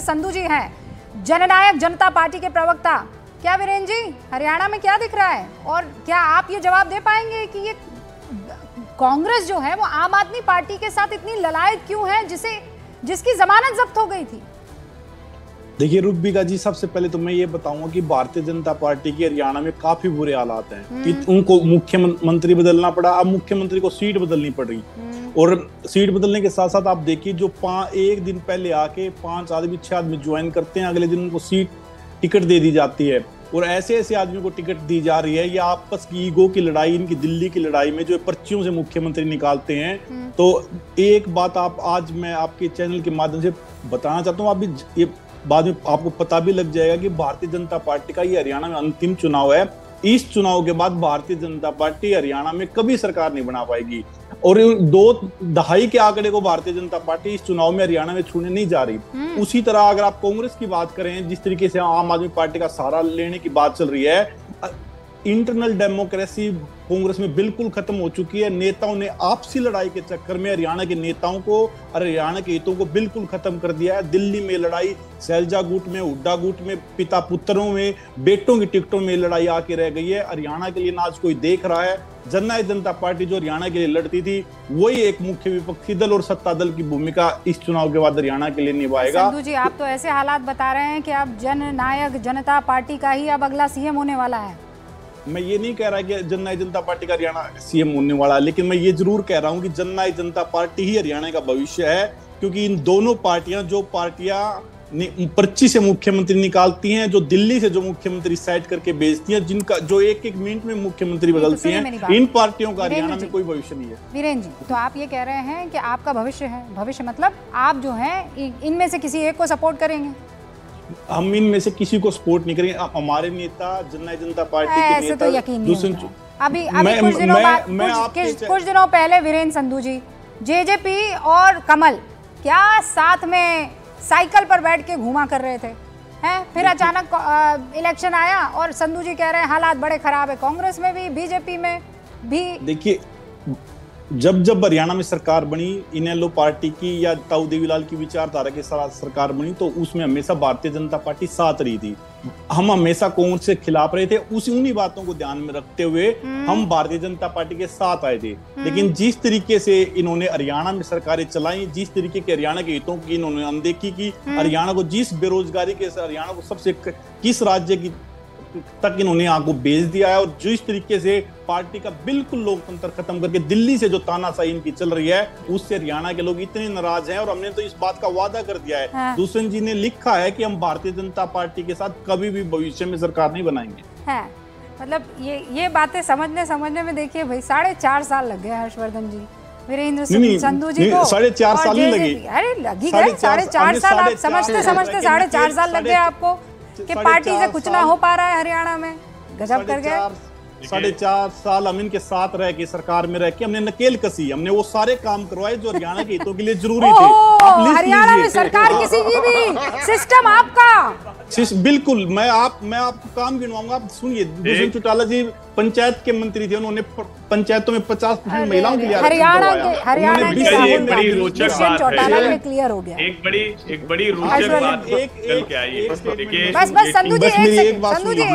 संधू जी हैं, जननायक जनता पार्टी के प्रवक्ता। क्या वीरेंद्र जी, हरियाणा में क्या दिख रहा है और क्या आप ये जवाब दे पाएंगे कि ये कांग्रेस जो है वो आम आदमी पार्टी के साथ इतनी ललायत क्यों है, जिसकी जमानत जब्त हो गई थी? देखिए रुबिका जी, सबसे पहले तो मैं ये बताऊंगा कि भारतीय जनता पार्टी के हरियाणा में काफी बुरे हालात हैं कि उनको मुख्यमंत्री बदलना पड़ा। अब मुख्यमंत्री को सीट बदलनी पड़ रही, और सीट बदलने के साथ साथ आप देखिए जो एक दिन पहले आके 5 आदमी 6 आदमी ज्वाइन करते हैं, अगले दिन उनको सीट टिकट दे दी जाती है। और ऐसे ऐसे आदमी को टिकट दी जा रही है। ये आपस की ईगो की लड़ाई, इनकी दिल्ली की लड़ाई में जो पर्चियों से मुख्यमंत्री निकालते हैं। तो एक बात आज मैं आपके चैनल के माध्यम से बताना चाहता हूँ, आप भी ये बाद में आपको पता भी लग जाएगा कि भारतीय जनता पार्टी का ये हरियाणा में अंतिम चुनाव है। इस चुनाव के बाद भारतीय जनता पार्टी हरियाणा में कभी सरकार नहीं बना पाएगी, और 2 दहाई के आंकड़े को भारतीय जनता पार्टी इस चुनाव में हरियाणा में छूने नहीं जा रही। उसी तरह अगर आप कांग्रेस की बात करें, जिस तरीके से आम आदमी पार्टी का सहारा लेने की बात चल रही है, इंटरनल डेमोक्रेसी कांग्रेस में बिल्कुल खत्म हो चुकी है। नेताओं ने आपसी लड़ाई के चक्कर में हरियाणा के नेताओं को और हरियाणा के हितों को बिल्कुल खत्म कर दिया है। दिल्ली में लड़ाई सैलजा गुट में, हुड्डा गुट में, पिता पुत्रों में, बेटों की टिकटों में लड़ाई आके रह गई है। हरियाणा के लिए ना आज कोई देख रहा है। जननायक जनता पार्टी जो हरियाणा के लिए लड़ती थी, वही एक मुख्य विपक्षी दल और सत्ता दल की भूमिका इस चुनाव के बाद हरियाणा के लिए निभाएगा। संधू जी, आप तो ऐसे हालात बता रहे हैं कि अब जननायक जनता पार्टी का ही अब अगला सीएम होने वाला है। मैं ये नहीं कह रहा कि जननायक जनता पार्टी का हरियाणा सीएम होने वाला है, लेकिन मैं ये जरूर कह रहा हूं कि जननायक जनता पार्टी ही हरियाणा का भविष्य है। क्योंकि इन दोनों पार्टियां, जो पार्टियां पर्ची से मुख्यमंत्री निकालती हैं, जो दिल्ली से जो मुख्यमंत्री सेट करके भेजती हैं, जिनका जो एक मिनट में मुख्यमंत्री बदलती हैं, इन पार्टियों का हरियाणा में कोई भविष्य नहीं है। वीरेंद्र जी, तो आप ये कह रहे हैं कि आपका भविष्य है, भविष्य मतलब आप जो है इनमें से किसी एक को सपोर्ट करेंगे? हम इनमें से किसी को सपोर्ट नहीं करेंगे। हमारे नेता जननायक जनता पार्टी के नेता तो यकीन नहीं अभी कुछ दिनों पहले वीरेंद्र संधू जी, जेजेपी और कमल क्या साथ में साइकिल पर बैठ के घूमा कर रहे थे, हैं? फिर अचानक इलेक्शन आया और संधू जी कह रहे हैं हालात बड़े खराब है, कांग्रेस में भी, बीजेपी में भी। देखिए, जब हरियाणा में सरकार बनी, इनेलो पार्टी की या ताऊ देवीलाल की विचारधारा के साथ सरकार बनी, तो उसमें हमेशा भारतीय जनता पार्टी साथ रही थी। हम हमेशा कांग्रेस के खिलाफ रहे थे। उन्हीं बातों को ध्यान में रखते हुए हम भारतीय जनता पार्टी के साथ आए थे। लेकिन जिस तरीके से इन्होंने हरियाणा में सरकारें चलाई, जिस तरीके के हरियाणा के हितों की इन्होंने अनदेखी की, हरियाणा को जिस बेरोजगारी के, हरियाणा को सबसे किस राज्य की तक इन्होंने आगू भेज दिया है, और जिस तरीके से पार्टी का बिल्कुल लोकतंत्र खत्म करके दिल्ली से जो तानाशाही इनकी चल रही है, उससे हरियाणा के लोग इतने नाराज हैं। और हमने तो इस बात का वादा कर दिया है, दुष्यंत जी ने लिखा है कि हम भारतीय जनता पार्टी के साथ कभी भी भविष्य में सरकार नहीं बनाएंगे। है मतलब ये बातें समझने में देखिए भाई 4.5 साल लग गए हर्षवर्धन जी, वीरेंद्र संधू जी को 4.5 साल नहीं लगे। अरे लगी गए 4.5 साल, आप समझते 4.5 साल लग गए आपको कि पार्टी से कुछ ना हो पा रहा है हरियाणा में। गजब कर गए। 4.5 साल हम इनके साथ रह के, सरकार में रह के हमने नकेल कसी, हमने वो सारे काम करवाए जो हरियाणा के हितों के लिए जरूरी थे। हरियाणा में सरकार किसी की भी, सिस्टम आपका बिल्कुल। मैं आपको काम गिनवाऊंगा, आप सुनिए। दुष्यंत चौटाला जी पंचायत के मंत्री थे, उन्होंने पंचायतों में 50% महिलाओं के लिए हरियाणा के बड़ी रोचक बात है, क्लियर हो गया। एक बड़ी रोचक बात बस संधू जी,